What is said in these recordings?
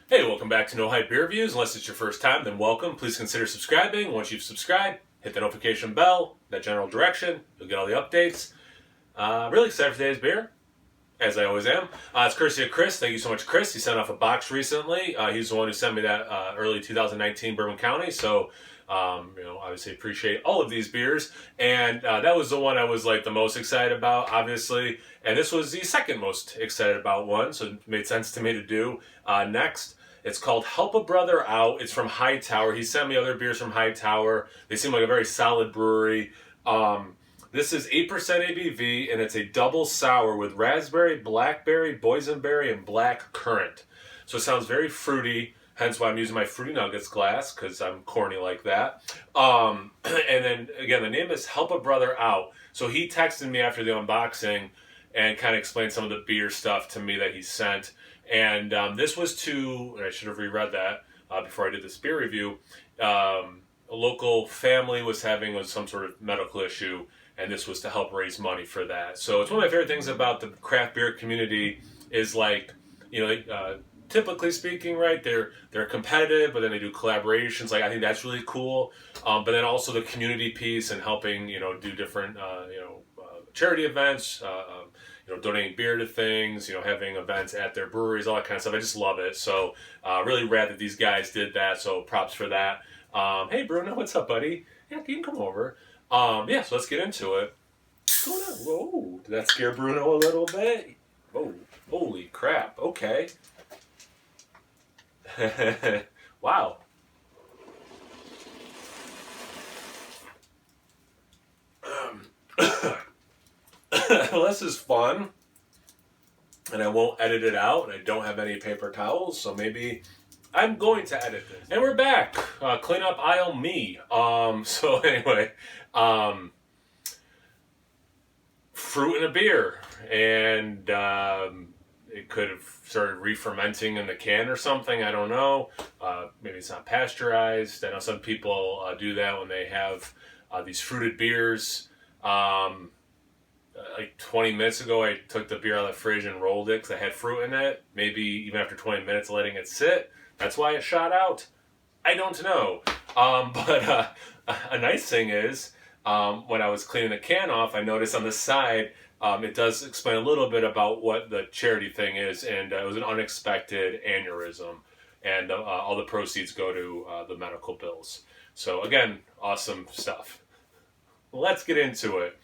Hey, welcome back to No Hype Beer Reviews. Unless it's your first time, then welcome. Please consider subscribing. Once you've subscribed, hit the notification bell, that general direction. You'll get all the updates. Really excited for today's beer, as I always am. It's courtesy of Chris. Thank you so much, Chris. He sent off a box recently. He's the one who sent me that early 2019 Bourbon County. So, obviously appreciate all of these beers. And that was the one I was like the most excited about, obviously. And this was the second most excited about one. So it made sense to me to do next. It's called Help a Brother Out. It's from Hightower. He sent me other beers from Hightower. They seem like a very solid brewery. This is 8% ABV, and it's a double sour with raspberry, blackberry, boysenberry, and black currant. So it sounds very fruity, hence why I'm using my Fruity Nuggets glass, because I'm corny like that. And then, again, the name is Help a Brother Out. So he texted me after the unboxing and kind of explained some of the beer stuff to me that he sent. And this was to, and I should have reread that before I did this beer review, a local family was having some sort of medical issue, and this was to help raise money for that. So it's one of my favorite things about the craft beer community is like, typically speaking, right, they're competitive, but then they do collaborations. Like, I think that's really cool. But then also the community piece and helping, do different, charity events, donating beer to things, having events at their breweries, all that kind of stuff. I just love it. So really rad that these guys did that. So props for that. Hey, Bruno, what's up, buddy? Yeah, you can come over. So let's get into it. What's going on? Whoa, did that scare Bruno a little bit? Oh, holy crap. Okay. Wow. Well, this is fun, and I won't edit it out, and I don't have any paper towels, so maybe I'm going to edit this. And we're back. Clean up aisle me. So anyway, fruit in a beer, and it could have started re-fermenting in the can or something. I don't know. Maybe it's not pasteurized. I know some people do that when they have these fruited beers. Like 20 minutes ago, I took the beer out of the fridge and rolled it because I had fruit in it. Maybe even after 20 minutes letting it sit, that's why it shot out. I don't know. But a nice thing is, when I was cleaning the can off, I noticed on the side, it does explain a little bit about what the charity thing is, and it was an unexpected aneurysm, and all the proceeds go to the medical bills. So again, awesome stuff. Let's get into it.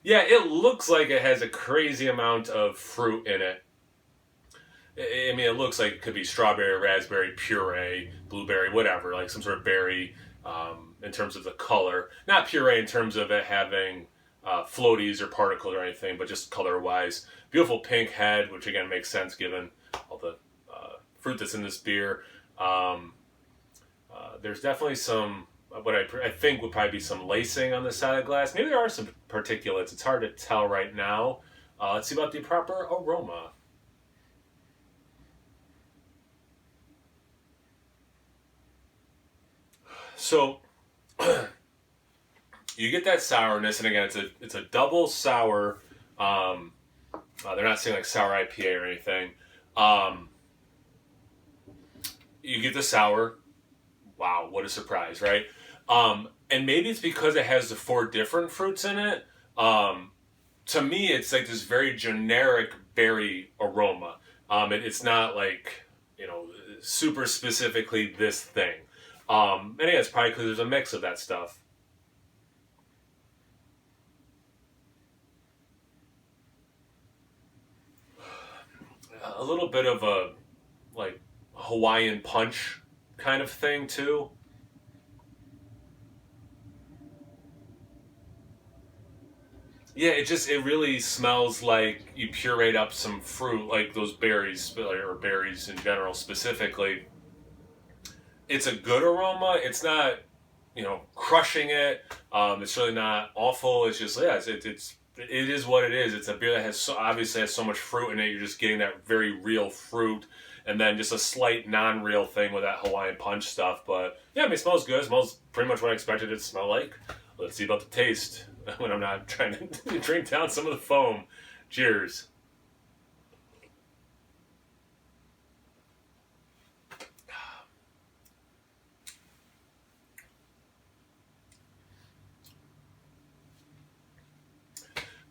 Yeah, it looks like it has a crazy amount of fruit in it. I mean, it looks like it could be strawberry, raspberry, puree, blueberry, whatever, like some sort of berry in terms of the color. Not puree in terms of it having floaties or particles or anything, but just color-wise. Beautiful pink head, which again makes sense given all the fruit that's in this beer. There's definitely some, what I think would probably be some lacing on the side of the glass. Maybe there are some particulates. It's hard to tell right now. Let's see about the proper aroma. So you get that sourness, and again, it's a double sour. They're not saying like sour IPA or anything. You get the sour. Wow, what a surprise, right? And maybe it's because it has the 4 different fruits in it. To me, it's like this very generic berry aroma. It's not like, super specifically this thing. And yeah, it's probably because there's a mix of that stuff. A little bit of a, like, Hawaiian punch kind of thing, too. Yeah, it really smells like you pureed up some fruit, like those berries, or berries in general specifically. It's a good aroma. It's not, crushing it. It's really not awful. It's just, yeah, it is what it is. It's a beer that obviously has so much fruit in it. You're just getting that very real fruit, and then just a slight non-real thing with that Hawaiian punch stuff. But yeah, I mean, it smells good. It smells pretty much what I expected it to smell like. Let's see about the taste when I'm not trying to drink down some of the foam. Cheers.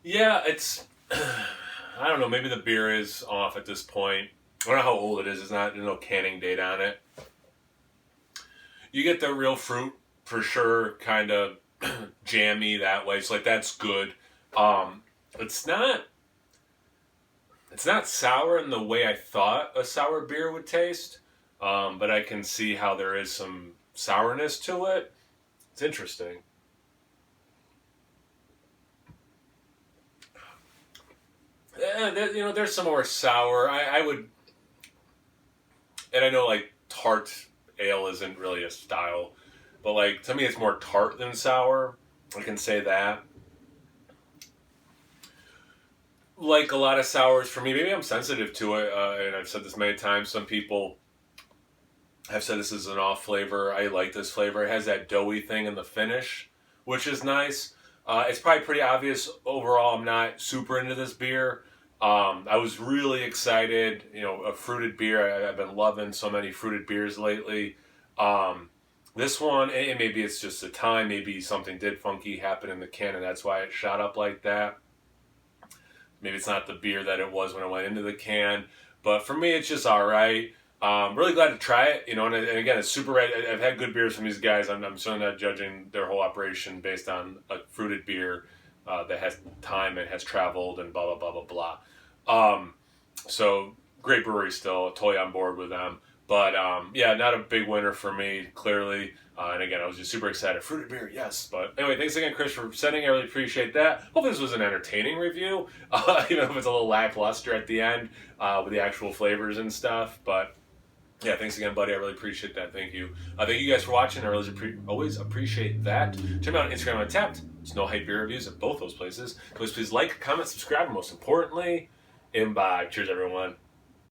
Yeah, it's. I don't know. Maybe the beer is off at this point. I don't know how old it is. It's not. There's no canning date on it. You get the real fruit for sure, kind of jammy that way. So like that's good. Um, it's not. It's not sour in the way I thought a sour beer would taste, but I can see how there is some sourness to it. It's interesting. There's some more sour. I would, and I know like tart ale isn't really a style, but like to me it's more tart than sour. I can say that. Like a lot of sours for me, maybe I'm sensitive to it, and I've said this many times. Some people have said this is an off flavor. I like this flavor. It has that doughy thing in the finish, which is nice. It's probably pretty obvious overall. I'm not super into this beer. I was really excited. A fruited beer. I've been loving so many fruited beers lately. Um, this one, and maybe it's just the time. Maybe something did funky happen in the can, and that's why it shot up like that. Maybe it's not the beer that it was when I went into the can, but for me, it's just all right. Really glad to try it, and again, it's super red. I've had good beers from these guys. I'm certainly not judging their whole operation based on a fruited beer that has time and has traveled and blah, blah, blah, blah, blah. So, great brewery still, totally on board with them. But yeah, not a big winner for me, clearly. And again, I was just super excited. Fruited beer, yes. But anyway, thanks again, Chris, for sending. I really appreciate that. Hope this was an entertaining review, even if it's a little lackluster at the end with the actual flavors and stuff. But yeah, thanks again, buddy. I really appreciate that. Thank you. Thank you guys for watching. I really always appreciate that. Check me out on Instagram and Untapped. It's No Hype Beer Reviews at both those places. Please like, comment, subscribe, and most importantly, imbibe. Cheers, everyone.